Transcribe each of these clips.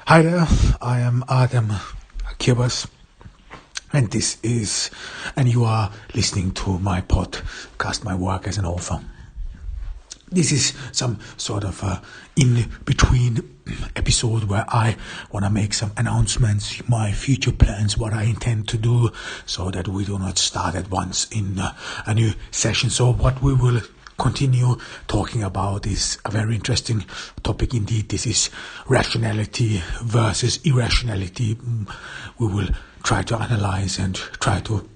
Hi there, I am Adam Kibas, and you are listening to my podcast, my work as an author. This is some sort of in-between episode where I want to make some announcements, my future plans, what I intend to do, so that we do not start at once in a new session. So what we will continue talking about is a very interesting topic indeed. This is rationality versus irrationality. We will try to analyze and try to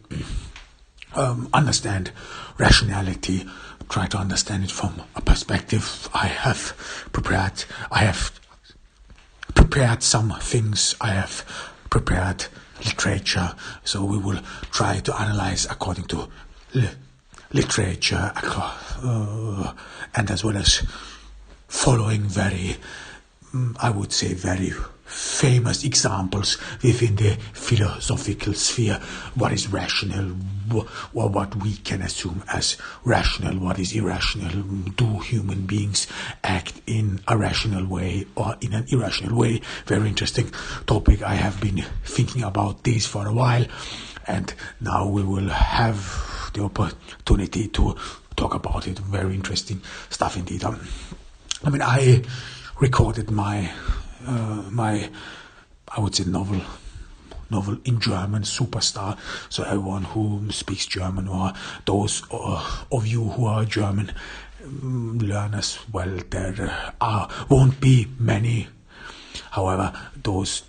understand rationality, try to understand it from a perspective. I have prepared some things. I have prepared literature, so we will try to analyze according to literature, and as well as following very famous examples within the philosophical sphere. What is rational, or what we can assume as rational, what is irrational? Do human beings act in a rational way or in an irrational way? Very interesting topic. I have been thinking about this for a while, and now we will have the opportunity to talk about it. Very interesting stuff indeed. I recorded my I would say novel in German, Superstar. So everyone who speaks German, or those of you who are German learn as well. There won't be many. However, those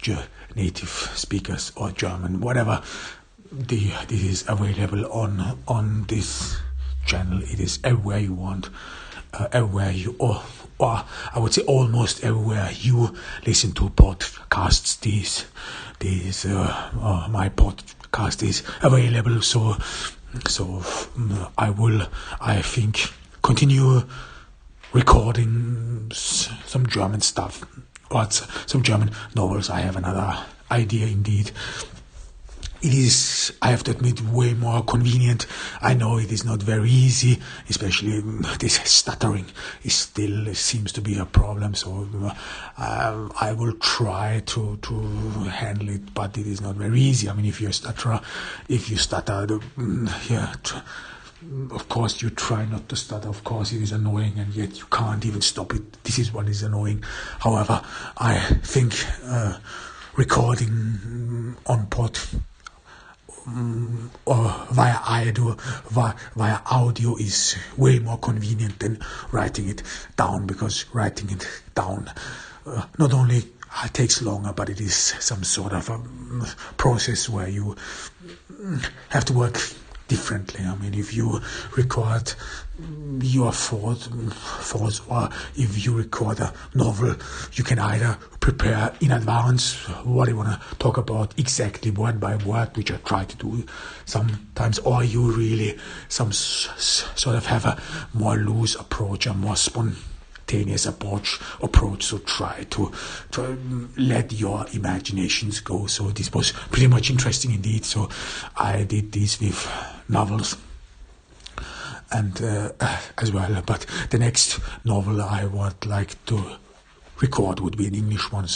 native speakers or German, whatever, this is available on this channel. It is everywhere you want, everywhere you or I would say almost everywhere you listen to podcasts. My podcast is available. So I think continue recording some German stuff, or some German novels. I have another idea indeed. It is, I have to admit, way more convenient. I know it is not very easy, especially this stuttering seems to be a problem. So I will try to handle it, but it is not very easy. I mean, if you stutter, of course you try not to stutter. Of course it is annoying, and yet you can't even stop it. This is what is annoying. However, I think recording on or via audio is way more convenient than writing it down, because writing it down not only takes longer, but it is some sort of a process where you have to work differently. I mean, if you record your thoughts, or if you record a novel, you can either prepare in advance what you want to talk about exactly word by word, which I try to do sometimes, or you really sort of have a more loose approach, a more spontaneous approach. So try to let your imaginations go. So this was pretty much interesting indeed. So I did this with novels and as well, but the next novel I would like to record would be an English one,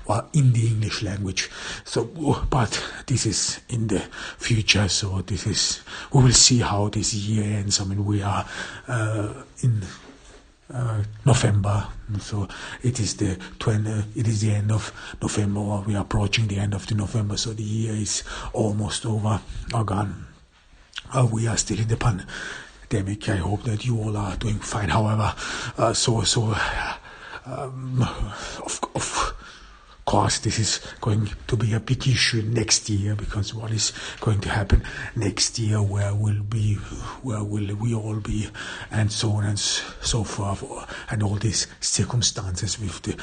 or in the English language. So, but this is in the future. So we will see how this year ends. I mean, we are in November, so it is the end of November, or we are approaching the end of the November. So the year is almost over or gone. We are still in the pandemic. I hope that you all are doing fine. However, of course, this is going to be a big issue next year, because what is going to happen next year? Where will we all be, and so on and so forth, and all these circumstances with the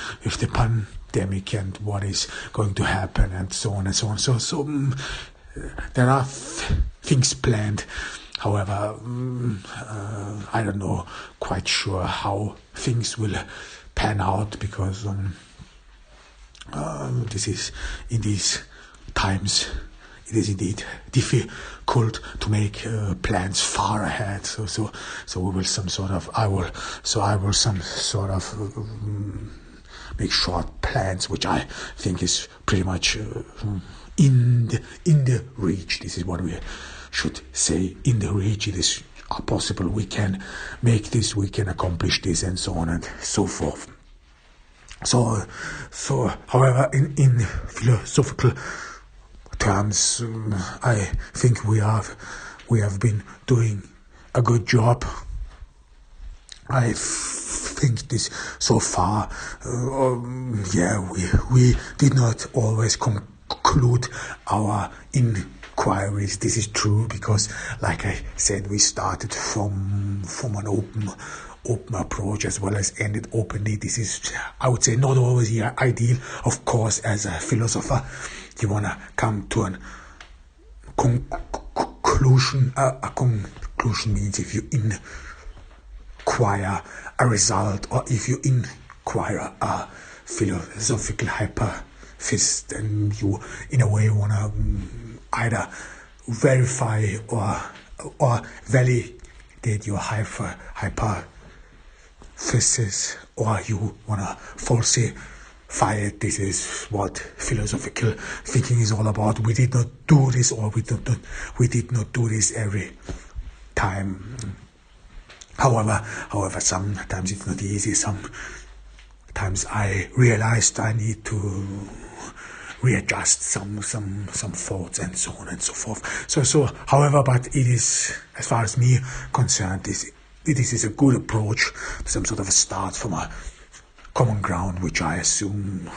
pandemic, and what is going to happen, and so on and so on. So there are things planned. However, I don't know quite sure how things will pan out, because this is, in these times, it is indeed difficult to make plans far ahead. So we will I will some sort of make short plans plans, which I think is pretty much in the reach. This is what we should say, in the reach. It is possible. We can make this, we can accomplish this, and so on and so forth. So however, in philosophical terms, I think we have been doing a good job. I think this so far, we did not always conclude our inquiries. This is true because, like I said, we started from an open approach as well as ended openly. This is, I would say, not always the ideal. Of course, as a philosopher, you want to come to an conclusion. A conclusion means if you inquire a result, or if you inquire a philosophical hypothesis, then you in a way want to either verify or validate your hypothesis, or you want to falsify it. This is what philosophical thinking is all about. We did not do this, or we did not do this every time. However, sometimes it's not easy. Sometimes I realized I need to readjust some thoughts and so on and so forth. So however, but it is, as far as me concerned, this is a good approach, some sort of a start from a common ground, which I assume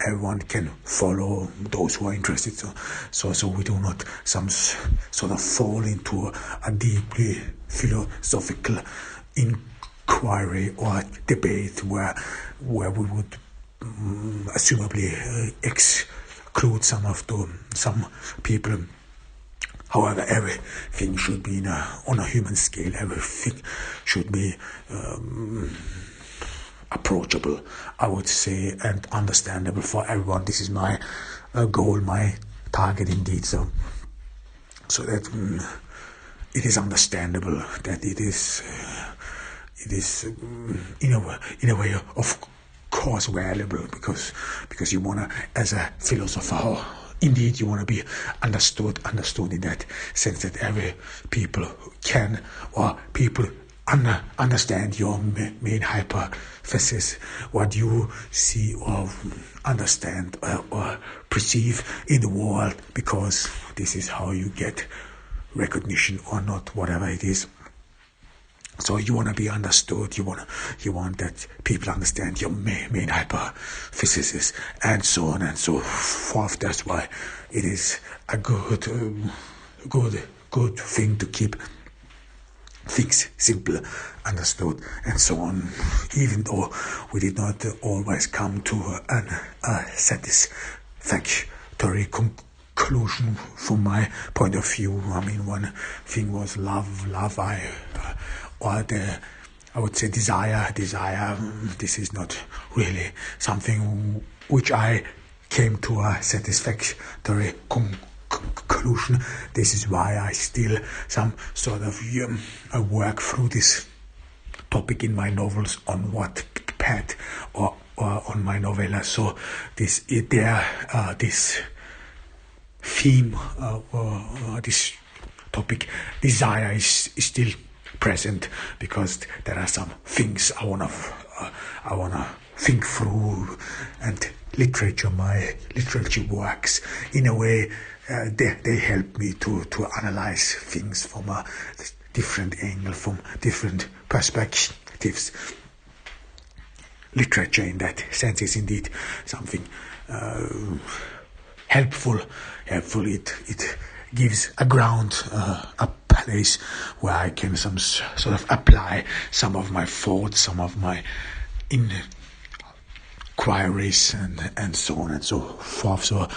everyone can follow, those who are interested. So we do not some sort of fall into a deeply philosophical inquiry or debate where we would assumably exclude some people. However, everything should be on a human scale. Everything should be approachable, I would say, and understandable for everyone. This is my goal, my target indeed. So that it is understandable, that it is in a way of course valuable, because you wanna, as a philosopher, indeed you wanna be understood in that sense, that every people can, or people understand your main hypothesis, what you see or understand or perceive in the world, because this is how you get recognition or not, whatever it is. So you want to be understood. You want that people understand your main hypothesis, and so on and so forth. That's why it is a good thing to keep things simple, understood, and so on. Even though we did not always come to a satisfactory conclusion from my point of view. I mean, one thing was love. I would say desire. This is not really something which I came to a satisfactory conclusion. This is why I still some sort of work through this topic in my novels on Wattpad or on my novella. So this theme or this topic, desire, is still present, because there are some things I wanna think through, and my literature works in a way. They help me to analyze things from a different angle, from different perspectives. Literature, in that sense, is indeed something helpful. It gives a ground, a place where I can some sort of apply some of my thoughts, some of my inquiries, and so on and so forth. So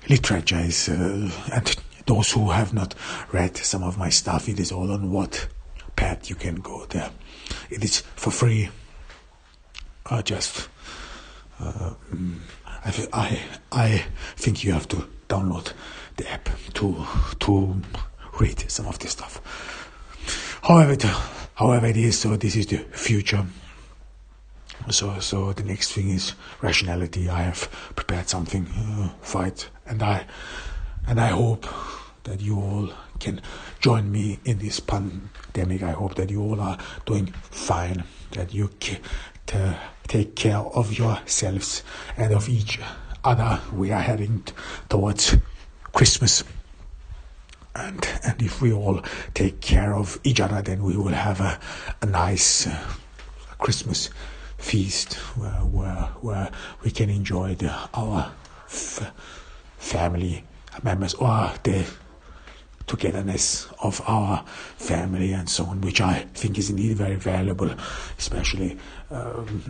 literature is, and those who have not read some of my stuff, it is all on Wattpad. You can go there. It is for free. I think you have to download the app to read some of this stuff. However it is, so this is the future. So the next thing is rationality. I have prepared something for it, and I hope that you all can join me in this pandemic. I hope that you all are doing fine, that you take care of yourselves and of each other. We are heading towards Christmas. And if we all take care of each other, then we will have a nice Christmas feast where we can enjoy our family members, or the togetherness of our family and so on, which I think is indeed very valuable, especially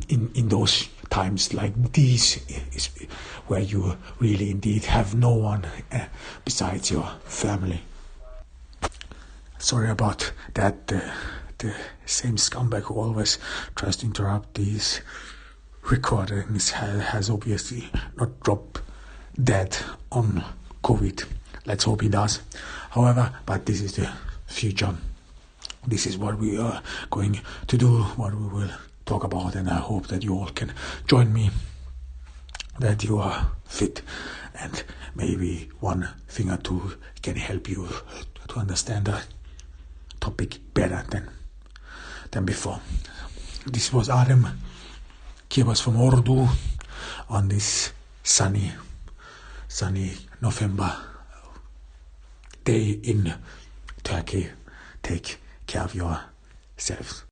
in those times like these, where you really indeed have no one besides your family. Sorry about that. The same scumbag who always tries to interrupt these recordings has obviously not dropped dead on COVID. Let's hope he does. However, but this is the future. This is what we are going to do, what we will talk about, and I hope that you all can join me, that you are fit, and maybe one thing or two can help you to understand the topic better than before. This was Adem Kirbas from Ordu on this sunny November day in Turkey. Take care of yourselves.